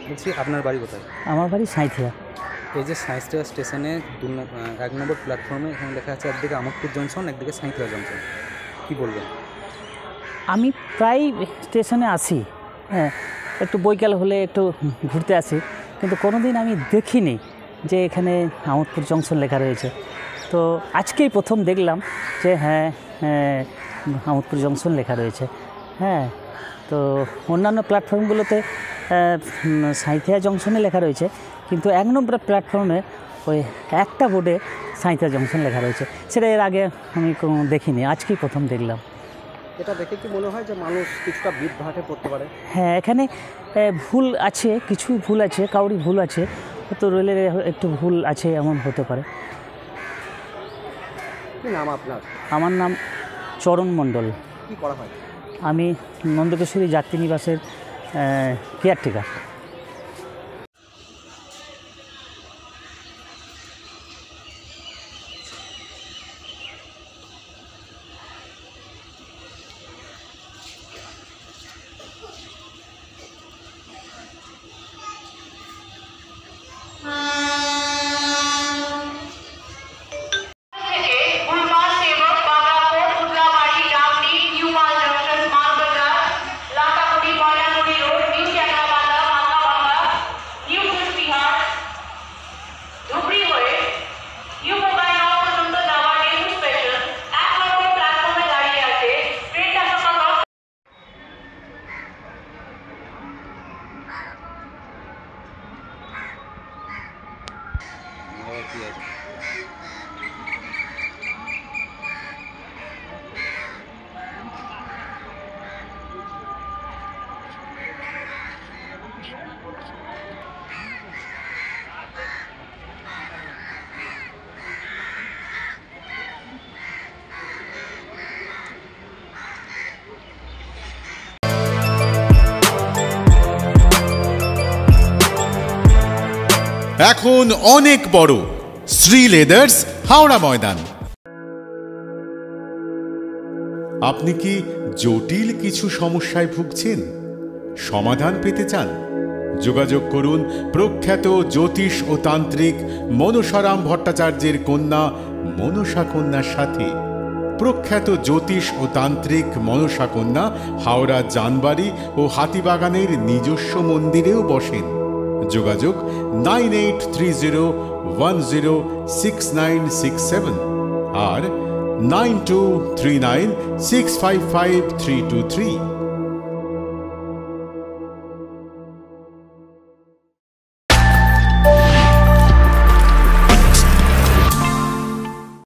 বলছি আপনার বাড়ি কোথায়? আমার বাড়ি সাঁইথিয়া। এই যে সাঁইথিয়া স্টেশনে 1 নম্বর প্ল্যাটফর্মে এখানে লেখা আছে একদিকে আমোদপুর জংশন, একদিকে সাঁইথিয়া জংশন, কী বলবেন? আমি প্রায় স্টেশনে আসি, হ্যাঁ, একটু বৈকাল হলে একটু ঘুরতে আসি, কিন্তু কোনো দিন আমি দেখিনি যে এখানে আমোদপুর জংশন লেখা রয়েছে। তো আজকেই প্রথম দেখলাম যে হ্যাঁ, আমোদপুর জংশন লেখা রয়েছে। হ্যাঁ, তো অন্যান্য প্ল্যাটফর্মগুলোতে সাঁইথিয়া জংশনে লেখা রয়েছে, কিন্তু 1 নম্বর প্ল্যাটফর্মে ওই একটা বোর্ডে সাঁইথিয়া জংশন লেখা রয়েছে। সেটা এর আগে আমি কোনো দেখিনি, আজকেই প্রথম দেখলাম। এটা দেখে কি মনে হয় যে মানুষ কিছুটা বিভ্রাটে পড়তে পারে? হ্যাঁ, এখানে ভুল আছে, কিছু ভুল আছে, কাউরি ভুল আছে, তো রেলের একটু ভুল আছে, এমন হতে পারে। কী নাম আপনার? আমার নাম চরণ মণ্ডল। কী করা হয়? আমি নন্দকেশ্বরী যাত্রী নিবাসের কেয়ারটেকার। এখন অনেক বড় শ্রী লেদার্স হাওড়া ময়দান। আপনি কি জটিল কিছু সমস্যায় ভুগছেন, সমাধান পেতে চান? যোগাযোগ করুন প্রখ্যাত জ্যোতিষ ও তান্ত্রিক মনসারাম ভট্টাচার্যের কন্যা মনসা কন্যার সাথে। প্রখ্যাত জ্যোতিষ ও তান্ত্রিক মনসা কন্যা হাওড়া জানবাড়ি ও হাতিবাগানের নিজস্ব মন্দিরেও বসেন। যোগাযোগ 9830106967 আর 9239655323।